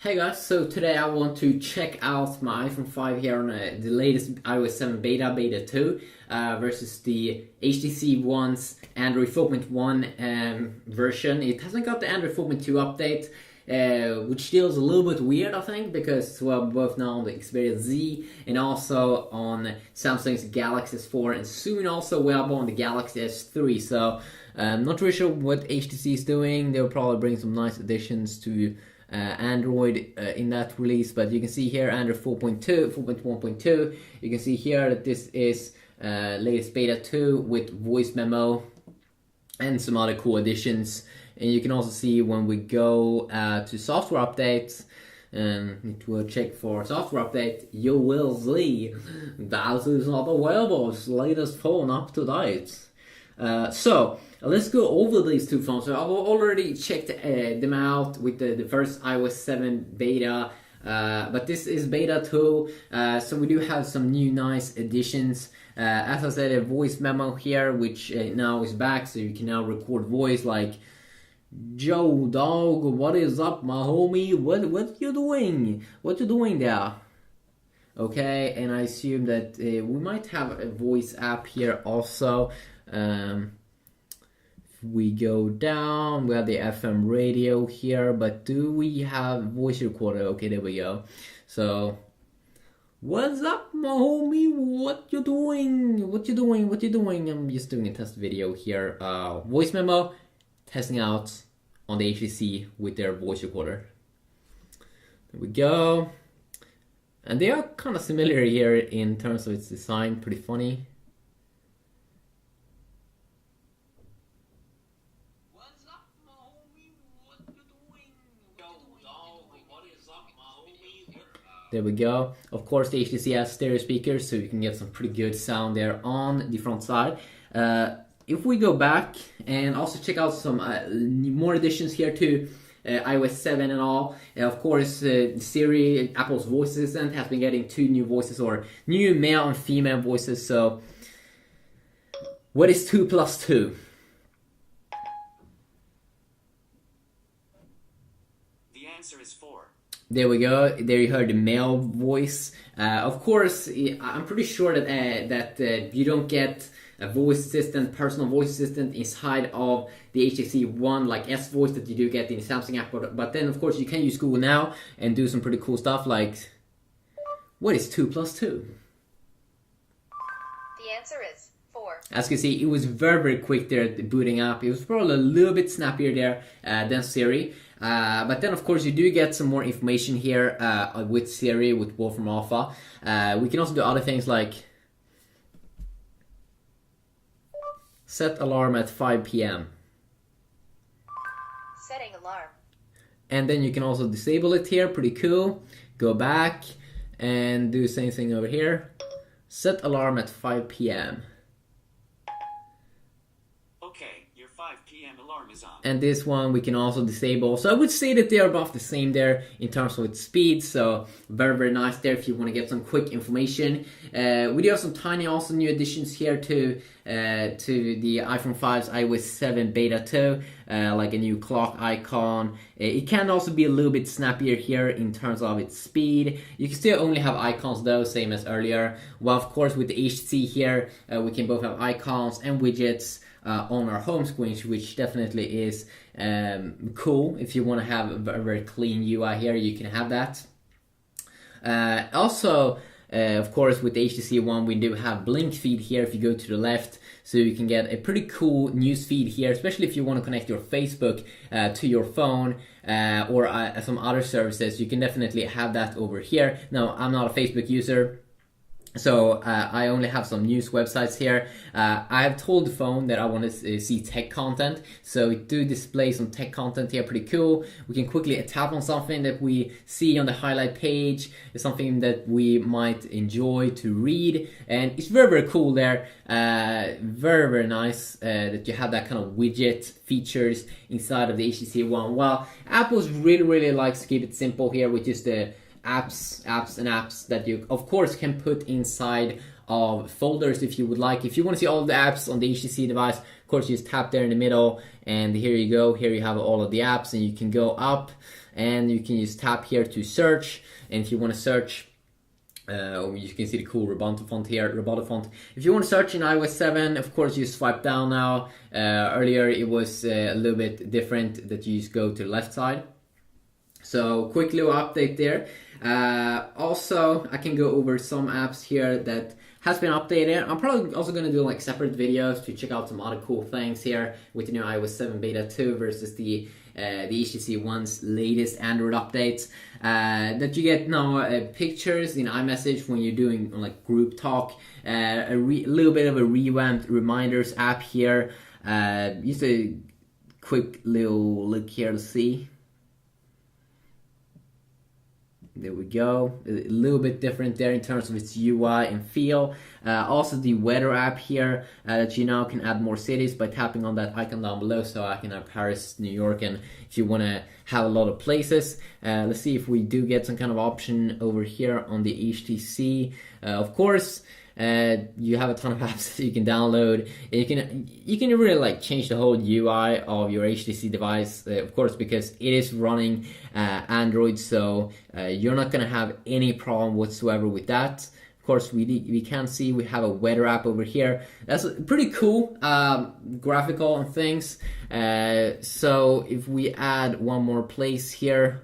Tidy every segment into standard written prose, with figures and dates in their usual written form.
Hey guys, so today I want to check out my iPhone 5 here on the latest iOS 7 beta 2 versus the HTC One's Android 4.1 version. It hasn't got the Android 4.2 update, which feels a little bit weird, I think, because well, both now on the Xperia Z and also on Samsung's Galaxy S4 and soon also available on the Galaxy S3. So I'm not really sure what HTC is doing. They'll probably bring some nice additions to Android in that release, but you can see here Android 4.2, 4.1.2. You can see here that this is latest beta 2 with voice memo and some other cool additions. And you can also see when we go to software updates, and it will check for software update, you will see that is not available. It's latest phone up to date. So let's go over these two phones. So I've already checked them out with the first iOS 7 beta, but this is beta 2, so we do have some new nice additions. As I said, a voice memo here, which now is back, so you can now record voice like, "Joe dog, what is up, my homie? What you doing? What you doing there?" Okay, and I assume that we might have a voice app here also. If we go down, we have the FM radio here, but do we have voice recorder? Okay, there we go. So, what's up, my homie? What you doing? What you doing? What you doing? I'm just doing a test video here. Voice memo, testing out on the HTC with their voice recorder. There we go. And they are kind of similar here in terms of its design, pretty funny. There we go. Of course, the HTC has stereo speakers, so you can get some pretty good sound there on the front side. If we go back and also check out some more additions here to iOS 7 and all. Of course, Siri, Apple's voice assistant, has been getting two new voices, or new male and female voices. So, what is 2 plus 2? The answer is 4. There we go. There you heard the male voice. Of course, I'm pretty sure that you don't get a voice assistant, personal voice assistant inside of the HTC One like S Voice that you do get in the Samsung app. But then, of course, you can use Google Now and do some pretty cool stuff like, what is 2 plus 2? The answer is 4. As you can see, it was very quick there at the booting up. It was probably a little bit snappier there than Siri. But then, of course, you do get some more information here with Siri, with Wolfram Alpha. We can also do other things like set alarm at 5 p.m. Setting alarm. And then you can also disable it here, pretty cool. Go back and do the same thing over here. Set alarm at 5 p.m. Okay, your 5 p.m. alarm is on. And this one we can also disable. So I would say that they are about the same there in terms of its speed. So very nice there if you want to get some quick information. We do have some tiny also new additions here to the iPhone 5's iOS 7 beta 2, like a new clock icon. It can also be a little bit snappier here in terms of its speed. You can still only have icons though, same as earlier. Well, of course, with the HTC here, we can both have icons and widgets on our home screen, which definitely is cool. If you want to have a very clean UI here, you can have that. Also, of course, with the HTC One, we do have blink feed here if you go to the left, so you can get a pretty cool news feed here, especially if you want to connect your Facebook to your phone or some other services. You can definitely have that over here. Now, I'm not a Facebook user, so I only have some news websites here. I have told the phone that I want to see tech content, so it do display some tech content here, pretty cool. We can quickly tap on something that we see on the highlight page, something that we might enjoy to read, and it's very cool there. Very nice that you have that kind of widget features inside of the HTC One. Well, Apple's really likes to keep it simple here with just the apps that you of course can put inside of folders if you would like. If you want to see all the apps on the HTC device, of course, you just tap there in the middle, and here you go. Here you have all of the apps, and you can go up, and you can just tap here to search. And if you want to search, you can see the cool Roboto font here, Roboto font. If you want to search in iOS 7, of course, you swipe down now. Earlier, it was a little bit different that you just go to the left side. So, quick little update there. Also, I can go over some apps here that has been updated. I'm probably also going to do like separate videos to check out some other cool things here with the new iOS 7 Beta 2 versus the HTC One's latest Android updates. That you get now pictures in iMessage when you're doing like group talk. A little bit of a revamped reminders app here. Just a quick little look here to see. There we go. A little bit different there in terms of its UI and feel. Also the weather app here that you now can add more cities by tapping on that icon down below. So I can have Paris, New York, and if you want to have a lot of places. Let's see if we do get some kind of option over here on the HTC. Of course, you have a ton of apps that you can download. You can really like change the whole UI of your HTC device, of course, because it is running Android, so you're not gonna have any problem whatsoever with that. Of course, we can see we have a weather app over here. That's pretty cool, graphical and things. So if we add one more place here.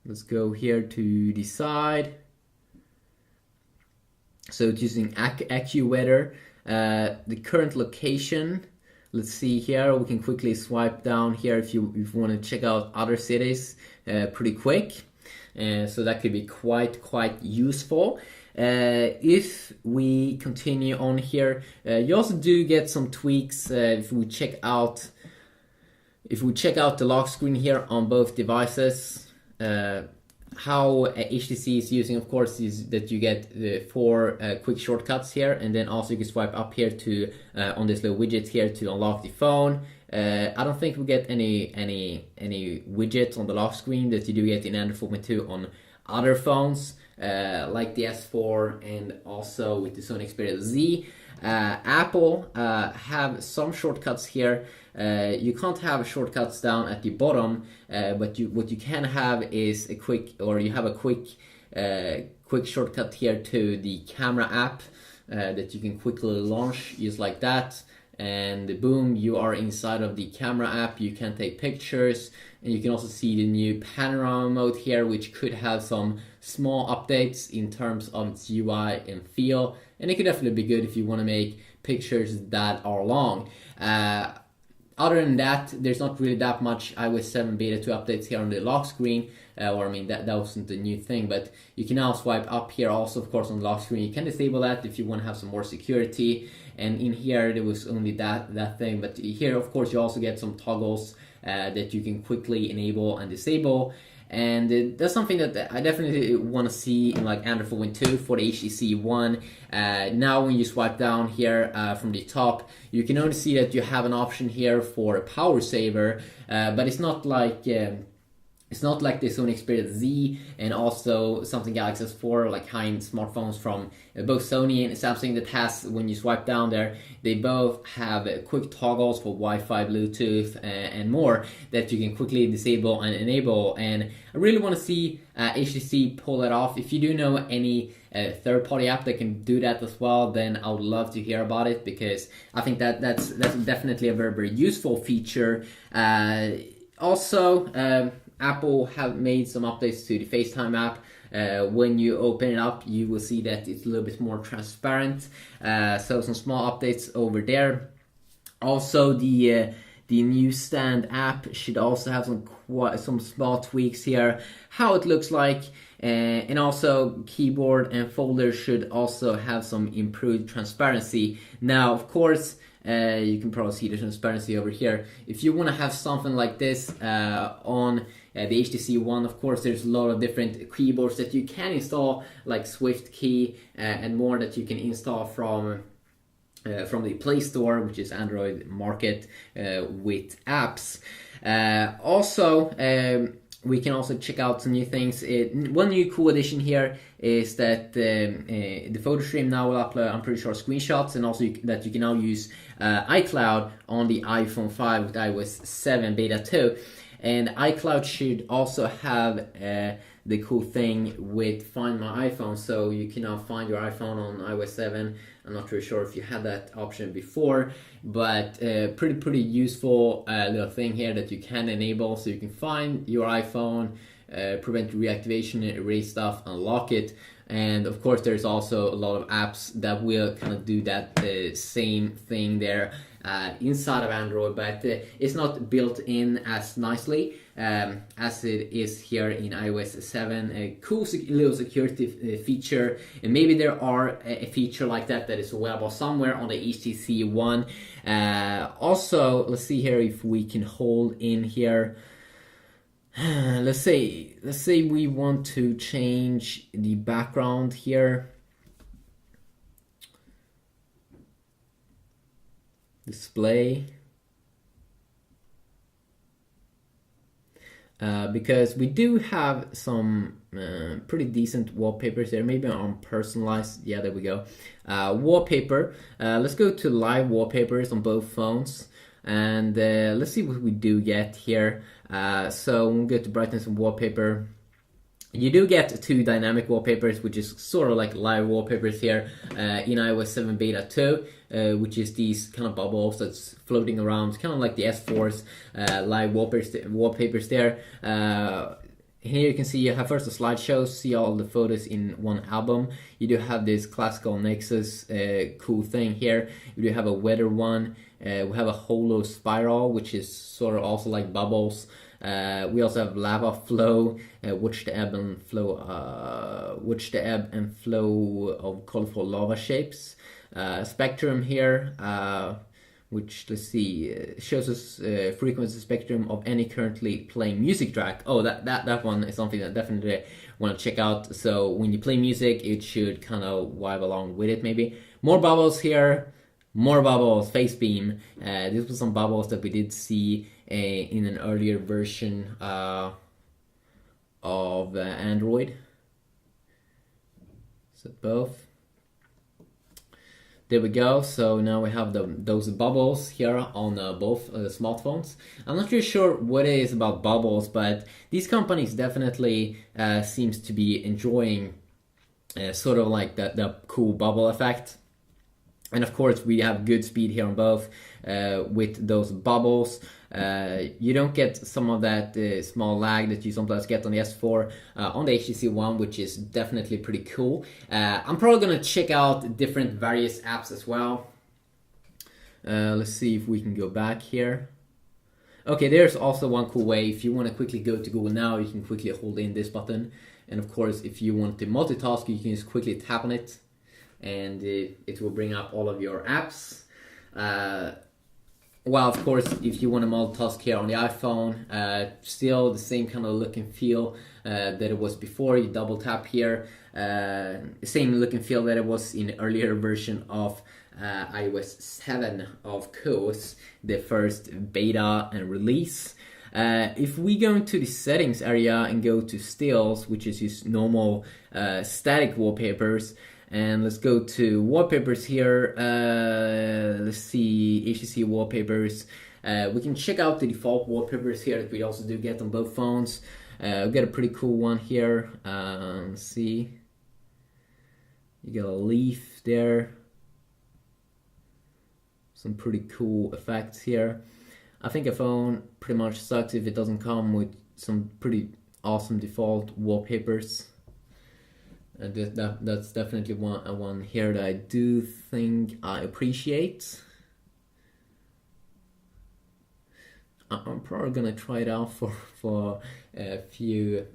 Let's go here to the side. So it's using AccuWeather. The current location. Let's see here. We can quickly swipe down here if you want to check out other cities pretty quick. So that could be quite useful. If we continue on here, you also do get some tweaks if we check out the lock screen here on both devices. How HTC is using, of course, is that you get the 4 quick shortcuts here, and then also you can swipe up here to on this little widget here to unlock the phone. I don't think we get any widgets on the lock screen that you do get in Android 4.2 on other phones like the S4 and also with the Sony Xperia Z. Apple have some shortcuts here. You can't have shortcuts down at the bottom, but what you can have is a quick shortcut here to the camera app that you can quickly launch, just like that, and boom, you are inside of the camera app. You can take pictures, and you can also see the new panorama mode here, which could have some small updates in terms of its UI and feel, and it could definitely be good if you want to make pictures that are long. Other than that, there's not really that much iOS 7 Beta 2 updates here on the lock screen, that wasn't a new thing, but you can now swipe up here also, of course, on the lock screen. You can disable that if you want to have some more security, and in here there was only that thing, but here, of course, you also get some toggles that you can quickly enable and disable. And that's something that I definitely want to see in like Android 4.2 for the HTC One. Now when you swipe down here from the top, you can only see that you have an option here for a power saver, but it's not like the Sony Xperia Z and also Samsung Galaxy S4, like high-end smartphones from both Sony and Samsung that has, when you swipe down there, they both have quick toggles for Wi-Fi, Bluetooth, and more that you can quickly disable and enable. And I really want to see HTC pull that off. If you do know any third-party app that can do that as well, then I would love to hear about it, because I think that's definitely a very, very useful feature. Also, Apple have made some updates to the FaceTime app. When you open it up, you will see that it's a little bit more transparent. So some small updates over there. Also, the Newsstand app should also have some small tweaks here, how it looks like, and also keyboard and folders should also have some improved transparency. Now, of course, you can probably see the transparency over here. If you want to have something like this on the HTC One, of course, there's a lot of different keyboards that you can install, like Swift Key and more that you can install from from the Play Store, which is Android market with apps. Also, we can also check out some new things. One new cool addition here is that the photo stream now will upload, I'm pretty sure, screenshots, and also that you can now use iCloud on the iPhone 5 with iOS 7 Beta 2. And iCloud should also have the cool thing with Find My iPhone, so you can now find your iPhone on iOS 7. I'm not really sure if you had that option before, but pretty useful little thing here that you can enable, so you can find your iPhone, prevent reactivation, erase stuff, unlock it. And of course there's also a lot of apps that will kind of do that same thing there inside of Android, but it's not built in as nicely as it is here in iOS 7. A cool little security feature, and maybe there are a feature like that is available somewhere on the HTC One. Also, let's see here if we can hold in here. Let's say we want to change the background here. Display. Because we do have some pretty decent wallpapers there. Maybe on personalized. Yeah, there we go. Wallpaper. Let's go to live wallpapers on both phones. And let's see what we do get here. So we'll go to brightness and wallpaper. You do get two dynamic wallpapers, which is sort of like live wallpapers here in iOS 7 Beta 2, which is these kind of bubbles that's floating around, kind of like the S4's live wallpapers there. Here you can see you have first a slideshow, see all the photos in one album. You do have this classical Nexus cool thing here. You do have a weather one. We have a holo spiral, which is sort of also like bubbles. We also have lava flow, watch the ebb and flow of colorful lava shapes. Spectrum here, which, let's see, shows us frequency spectrum of any currently playing music track. Oh, that one is something that definitely want to check out. So when you play music, it should kind of vibe along with it maybe. More bubbles here. More bubbles, face beam. This was some bubbles that we did see in an earlier version of Android. So both. There we go. So now we have those bubbles here on both smartphones. I'm not really sure what it is about bubbles, but these companies definitely seems to be enjoying sort of like the cool bubble effect. And of course we have good speed here on both with those bubbles. You don't get some of that small lag that you sometimes get on the S4 on the HTC One, which is definitely pretty cool. I'm probably going to check out different various apps as well. Let's see if we can go back here. Okay, there's also one cool way. If you want to quickly go to Google Now, you can quickly hold in this button. And of course, if you want to multitask, you can just quickly tap on it. And it will bring up all of your apps. Well, of course, if you want to multitask here on the iPhone, still the same kind of look and feel that it was before. You double tap here, same look and feel that it was in the earlier version of iOS 7, of course, the first beta and release. If we go into the settings area and go to stills, which is just normal static wallpapers, and let's go to wallpapers here. Let's see, HTC wallpapers. We can check out the default wallpapers here that we also do get on both phones. We got a pretty cool one here. Let's see. You got a leaf there. Some pretty cool effects here. I think a phone pretty much sucks if it doesn't come with some pretty awesome default wallpapers. And that's definitely one here that I do think I appreciate. I'm probably gonna try it out for a few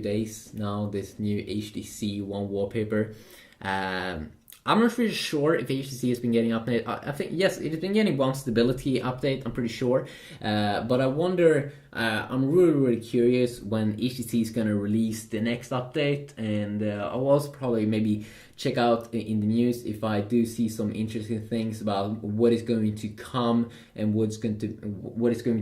days now. This new HTC One wallpaper. I'm not really sure if HTC has been getting updated. I think yes, it has been getting one stability update. I'm pretty sure, but I wonder. I'm really curious when HTC is gonna release the next update, and I will also probably maybe check out in the news if I do see some interesting things about what is going to come and what is going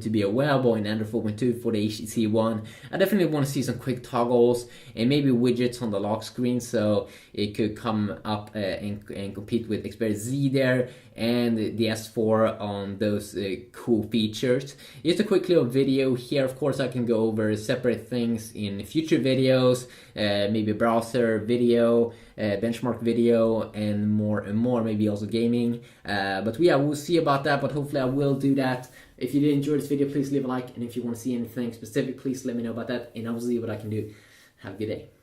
to be available in Android 4.2 for the HTC One. I definitely want to see some quick toggles and maybe widgets on the lock screen, so it could come up and compete with Xperia Z there and the S4 on those cool features. Just a quick little video here. Of course, I can go over separate things in future videos, maybe browser video, benchmark video, and more, maybe also gaming. But yeah, we'll see about that, but hopefully I will do that. If you did enjoy this video, please leave a like, and if you want to see anything specific, please let me know about that, and I'll see what I can do. Have a good day.